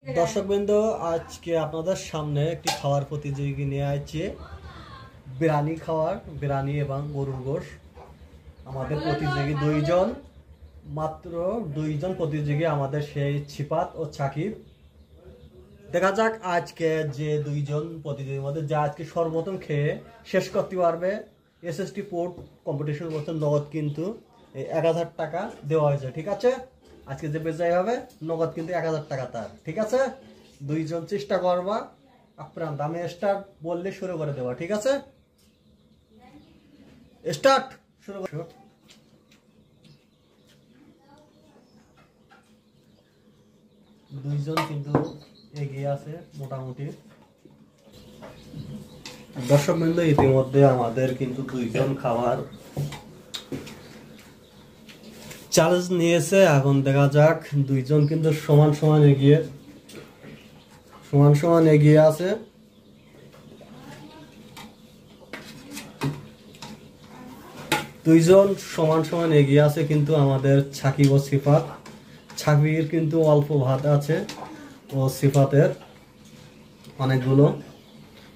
দর্শকবৃন্দ, আজকে আপনাদের সামনে একটি খাওয়ার প্রতিযোগী নিয়ে আসছে। বিরিয়ানি এবং গরুর গোশ। আমাদের প্রতিযোগী মাত্র দুইজন প্রতিযোগী, আমাদের সেই সিফাত ও সাকিব। দেখা যাক আজকে যে দুইজন প্রতিযোগীর মধ্যে যা আজকে সর্বপ্রথম খেয়ে শেষ করতে পারবে। এসএসটি পোর্ট কম্পিটিশন করতে নগদ কিন্তু 1000 টাকা দেওয়া হয়েছে। ঠিক আছে, আজকে যে বেজাই হবে নগদ কিন্তু 1000 টাকা তার। ঠিক আছে, দুইজন চেষ্টা করবা আপ্রান্ত। আমি স্টার্ট বললে শুরু করে দেবা। ঠিক আছে, স্টার্ট শুরু করো। দুইজন কিন্তু এগিয়ে আছে মোটামুটি। দর্শকবৃন্দ, ইতিমধ্যে আমাদের কিন্তু দুইজন খাবার চ্যালেঞ্জ নিয়েছে। এখন দেখা যাক দুইজন কিন্তু সমান সমান এগিয়ে আছে। দুইজন সমান সমান এগিয়ে আছে, কিন্তু আমাদের সাকিব ও সিফাত। সাকিবের কিন্তু অল্প ভাত আছে ও সিফাতের অনেকগুলো।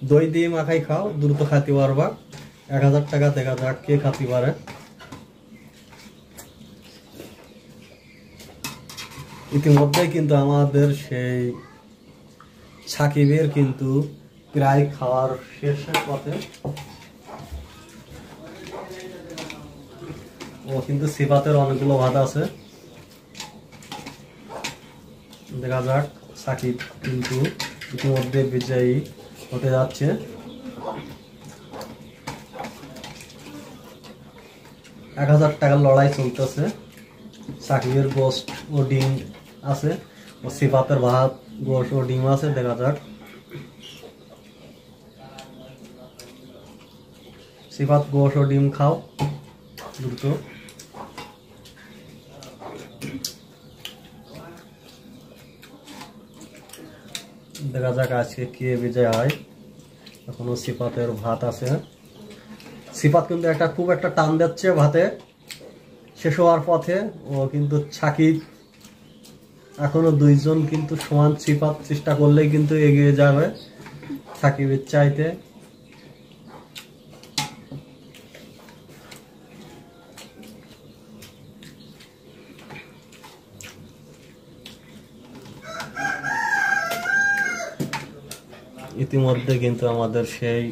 দই দিয়ে মাখাই খাও, দ্রুত খাতে পারবা। 1000 টাকা। দেখা যাক কে খাতে পারে। ইতিমধ্যে কিন্তু আমাদের সেই সাকিবের কিন্তু প্রায় খাওয়ার শেষের পথে। ও কিন্তু সিফাতের অনেকগুলো ভাত আছে। দেখা যাক সাকিব কিন্তু ইতিমধ্যে বিজয়ী হতে যাচ্ছে। $1000 টাকার লড়াই চলতেছে। সাকিবের গোস্ট ও ডিম আছে ও সিফাতের ভাত, গোস্ট ও ডিম আছে। দেখা যাক সিফাত গোস্ট ও ডিম খাও দ্রুত। দেখা যাক আজকে কে বিজয় হয়। এখনো সিফাতের ভাত আছে। সিফাত কিন্তু খুব একটা টান দিচ্ছে ভাতে শেষ হওয়ার পথে। ও কিন্তু সাকিব এখনো দুইজন কিন্তু সমান। সিফাত চেষ্টা করলেই কিন্তু এগিয়ে যাবে সাকিবের চাইতে। ইতিমধ্যে কিন্তু আমাদের সেই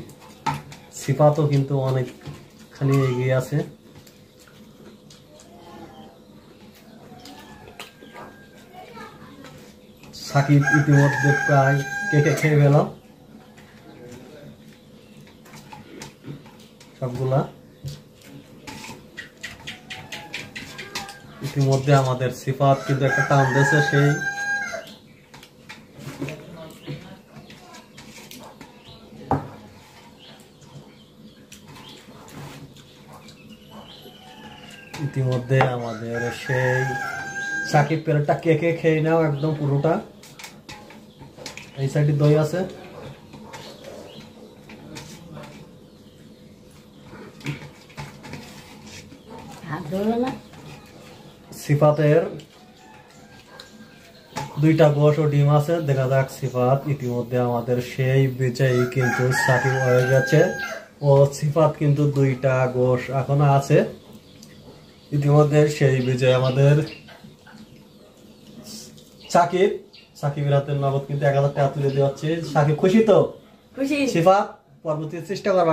সিফাতও কিন্তু অনেকখানি এগিয়ে আছে। সাকিব ইতিমধ্যে প্রায় কেকে খেয়ে গেলাম সবগুলা। ইতিমধ্যে আমাদের সিফাত কিন্তু একটা টান দিয়েছে সেই। ইতিমধ্যে আমাদের সেই সাকিব প্লেটটা কেকে খেয়ে নাও একদম পুরোটা। এই সাইডে দই আছে। সিফাতের 2টা গোশ ও ডিম আছে। দেখা যাক সিফাত। ইতিমধ্যে আমাদের সেই বিজয়ী কিন্তু সাকিব হয়ে গেছে ও সিফাত কিন্তু 2টা গোশ এখনো আছে। ইতিমধ্যে সেই বিজয় আমাদের সাকিব। সাকিবের হাতের নগদ কিন্তু 1000 টাকা তুলে দেওয়া হচ্ছে। সাকিব খুশি তো? খুশি। সিফাত পরবর্তী চেষ্টা করবা।